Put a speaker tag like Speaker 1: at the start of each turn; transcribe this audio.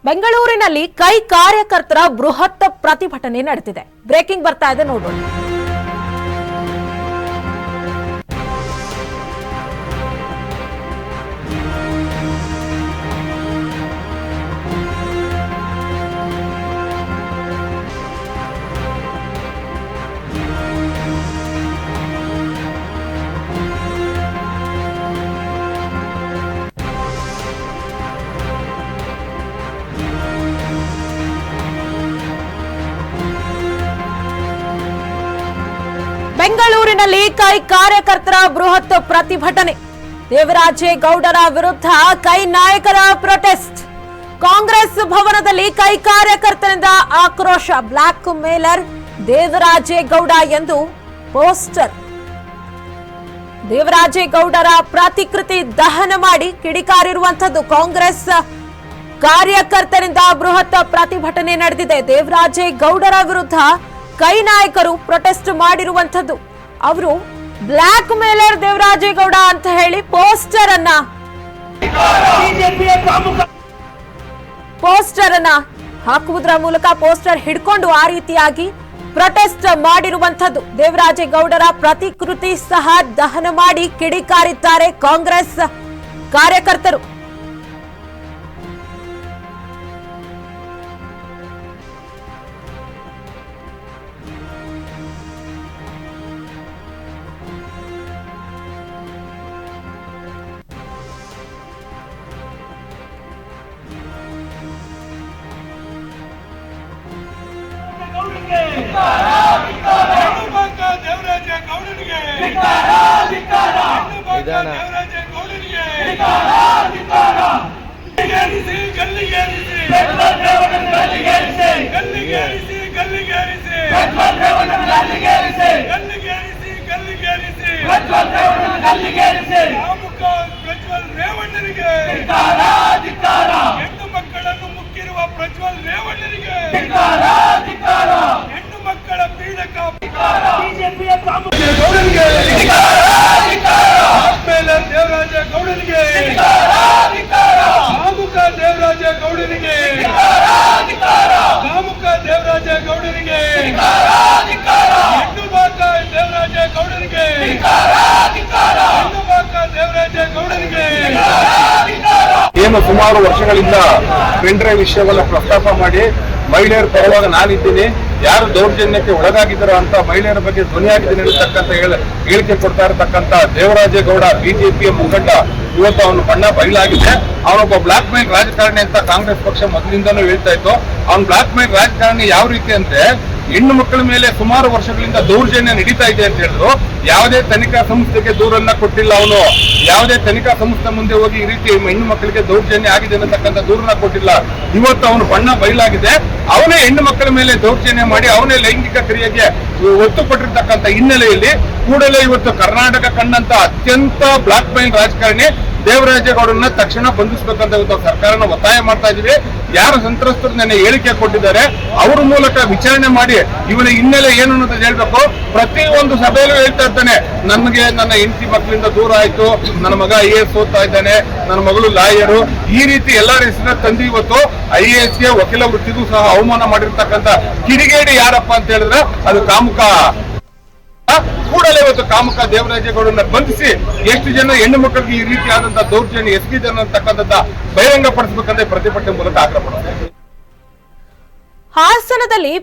Speaker 1: ಬೆಂಗಳೂರಿನಲ್ಲಿ ಕೈ ಕಾರ್ಯಕರ್ತರ ಬೃಹತ್ ಪ್ರತಿಭಟನೆ ನಡೆದಿದೆ. ಬ್ರೇಕಿಂಗ್ ಬರ್ತಾ ಇದೆ ನೋಡೋಣ. ಬೆಂಗಳೂರಿನಲ್ಲಿ ಕೈ ಕಾರ್ಯಕರ್ತರ ಬೃಹತ್ ಪ್ರತಿಭಟನೆ. ದೇವರಾಜೇಗೌಡರ ವಿರುದ್ಧ ಕೈ ನಾಯಕರ ಪ್ರೊಟೆಸ್ಟ್. ಕಾಂಗ್ರೆಸ್ ಭವನದಲ್ಲಿ ಕೈ ಕಾರ್ಯಕರ್ತರಿಂದ ಆಕ್ರೋಶ. ಬ್ಲಾಕ್ ಮೇಲರ್ ದೇವರಾಜೇಗೌಡ ಎಂದು ಪೋಸ್ಟರ್. ದೇವರಾಜೇಗೌಡರ ಪ್ರತಿಕೃತಿ ದಹನ ಮಾಡಿ ಕಿಡಿಕಾರಿರುವಂತದ್ದು. ಕಾಂಗ್ರೆಸ್ ಕಾರ್ಯಕರ್ತರಿಂದ ಬೃಹತ್ ಪ್ರತಿಭಟನೆ ನಡೆದಿದೆ. ದೇವರಾಜೇಗೌಡರ ವಿರುದ್ಧ ಕೈ ನಾಯಕರು ಪ್ರೊಟೆಸ್ಟ್ ಮಾಡಿರುವಂತದ್ದು. ಅವರು ಬ್ಲಾಕ್ ಮೇಲರ್ ದೇವರಾಜೇಗೌಡ ಅಂತ ಹೇಳಿ ಪೋಸ್ಟರ್ ಅನ್ನ ಹಾಕುವುದರ ಮೂಲಕ ಪೋಸ್ಟರ್ ಹಿಡ್ಕೊಂಡು ಆ ರೀತಿಯಾಗಿ ಪ್ರೊಟೆಸ್ಟ್ ಮಾಡಿರುವಂತದ್ದು. ದೇವರಾಜೇಗೌಡರ ಪ್ರತಿಕೃತಿ ಸಹ ದಹನ ಮಾಡಿ ಕಿಡಿಕಾರಿದ್ದಾರೆ ಕಾಂಗ್ರೆಸ್ ಕಾರ್ಯಕರ್ತರು.
Speaker 2: ಹೆಣ್ಣು ಮಕ್ಕಳನ್ನು ಮುಕ್ಕಿರುವ ಪ್ರಜ್ವಲ್ ರೇವಣ್ಣನಿಗೆ, ಹೆಣ್ಣು ಮಕ್ಕಳ ಪೀಡಕ ಬಿಜೆಪಿಯ ಗೌಡನಿಗೆ, ದೇವರಾಜೇಗೌಡನಿಗೆ, ಕಾಮುಕ ದೇವರಾಜೇಗೌಡನಿಗೆ, ಕಾಮುಕ ದೇವರಾಜೇಗೌಡನಿಗೆ, ಹೆಣ್ಣು ಬಾಕ ದೇವರಾಜೇಗೌಡನಿಗೆ, ಹೆಣ್ಣು ಬಾಕ ದೇವರಾಜೇಗೌಡನಿಗೆ.
Speaker 3: ಏನು ಸುಮಾರು ವರ್ಷಗಳಿಂದ ಪೆಂಡ್ರೈವ್ ವಿಷಯವನ್ನ ಪ್ರಸ್ತಾಪ ಮಾಡಿ ಮಹಿಳೆಯರ ಪರವಾಗಿ ನಾನಿದ್ದೀನಿ, ಯಾರು ದೌರ್ಜನ್ಯಕ್ಕೆ ಒಳಗಾಗಿದ್ದಾರೋ ಅಂತ ಮಹಿಳೆಯರ ಬಗ್ಗೆ ಧ್ವನಿಯಾಗಿದ್ದೀನಿ ಅನ್ನತಕ್ಕಂಥ ಹೇಳಿಕೆ ಕೊಡ್ತಾ ಇರತಕ್ಕಂಥ ದೇವರಾಜೇಗೌಡ ಬಿಜೆಪಿಯ ಮುಖಂಡ ಇವತ್ತು ಅವನು ಬಣ್ಣ ಬಯಲಾಗಿದೆ. ಅವನೊಬ್ಬ ಬ್ಲಾಕ್ ಮೇಲ್ ರಾಜಕಾರಣಿ ಅಂತ ಕಾಂಗ್ರೆಸ್ ಪಕ್ಷ ಮೊದಲಿಂದನೂ ಹೇಳ್ತಾ ಇತ್ತು. ಅವ್ನು ಬ್ಲಾಕ್ ಮೇಲ್ ರಾಜಕಾರಣಿ ಯಾವ ರೀತಿ ಅಂದ್ರೆ ಹೆಣ್ಣು ಮಕ್ಕಳ ಮೇಲೆ ಸುಮಾರು ವರ್ಷಗಳಿಂದ ದೌರ್ಜನ್ಯ ನಡೀತಾ ಇದೆ ಅಂತ ಹೇಳಿದ್ರು. ಯಾವುದೇ ತನಿಖಾ ಸಂಸ್ಥೆಗೆ ದೂರನ್ನ ಕೊಟ್ಟಿಲ್ಲ ಅವನು. ಯಾವುದೇ ತನಿಖಾ ಸಂಸ್ಥೆ ಮುಂದೆ ಹೋಗಿ ಈ ರೀತಿ ಹೆಣ್ಣು ಮಕ್ಕಳಿಗೆ ದೌರ್ಜನ್ಯ ಆಗಿದೆ ಅನ್ನತಕ್ಕಂಥ ದೂರನ್ನ ಕೊಟ್ಟಿಲ್ಲ. ಇವತ್ತು ಅವನು ಬಣ್ಣ ಬಯಲಾಗಿದೆ. ಅವನೇ ಹೆಣ್ಣು ಮಕ್ಕಳ ಮೇಲೆ ದೌರ್ಜನ್ಯ ಮಾಡಿ ಅವನೇ ಲೈಂಗಿಕ ಕ್ರಿಯೆಗೆ ಒತ್ತು ಕೊಟ್ಟಿರ್ತಕ್ಕಂಥ ಹಿನ್ನೆಲೆಯಲ್ಲಿ ಕೂಡಲೇ ಇವತ್ತು ಕರ್ನಾಟಕ ಕಂಡಂತ ಅತ್ಯಂತ ಬ್ಲಾಕ್ ಮೇಲ್ ರಾಜಕಾರಣಿ ದೇವರಾಜೇಗೌಡರನ್ನ ತಕ್ಷಣ ಬಂಧಿಸಬೇಕಂತ ಇವತ್ತು ಸರ್ಕಾರನ ಒತ್ತಾಯ ಮಾಡ್ತಾ ಇದೀವಿ. ಯಾರು ಸಂತ್ರಸ್ತರು ನೆನ್ನೆ ಹೇಳಿಕೆ ಕೊಟ್ಟಿದ್ದಾರೆ ಅವ್ರ ಮೂಲಕ ವಿಚಾರಣೆ ಮಾಡಿ ಇವನ ಹಿನ್ನೆಲೆ ಏನು ಅನ್ನೋದು ಹೇಳ್ಬೇಕು. ಪ್ರತಿ ಒಂದು ಸಭೆಯಲ್ಲೂ ಹೇಳ್ತಾ ಇರ್ತಾನೆ, ನನಗೆ ನನ್ನ ಹೆಂಡತಿ ಮಕ್ಕಳಿಂದ ದೂರ ಆಯ್ತು, ನನ್ನ ಮಗ IAS ಓದ್ತಾ ಇದ್ದಾನೆ, ನನ್ನ ಮಗಳು ಲಾಯರು, ಈ ರೀತಿ ಎಲ್ಲರ ಹೆಸರನ್ನ ತಂದು ಇವತ್ತು IASಗೆ ವಕೀಲ ವೃತ್ತಿಗೂ ಸಹ ಅವಮಾನ ಮಾಡಿರ್ತಕ್ಕಂಥ ಕಿಡಿಗೇಡಿ ಯಾರಪ್ಪ ಅಂತ ಹೇಳಿದ್ರೆ ಅದು ಕಾಮುಕ. ಕೂಡಲೇ ಇವತ್ತು ಕಾಮುಕ ದೇವರಾಜೇಗೌಡರನ್ನ ಬಂಧಿಸಿ ಎಷ್ಟು ಜನ ಹೆಣ್ಣು ಮಕ್ಕಳಿಗೆ ಈ ರೀತಿಯಾದಂತಹ ದೌರ್ಜನ್ಯ ಎಸಗಿದೆ ಅನ್ನತಕ್ಕಂಥದ್ದ ಬಹಿರಂಗ ಪಡಿಸಬೇಕಂದ್ರೆ ಪ್ರತಿಭಟನೆ ಮೂಲಕ ಆಗ್ರಹ ಪಡಿಸ್ತಾರೆ.
Speaker 1: ಹಾಸನದಲ್ಲಿ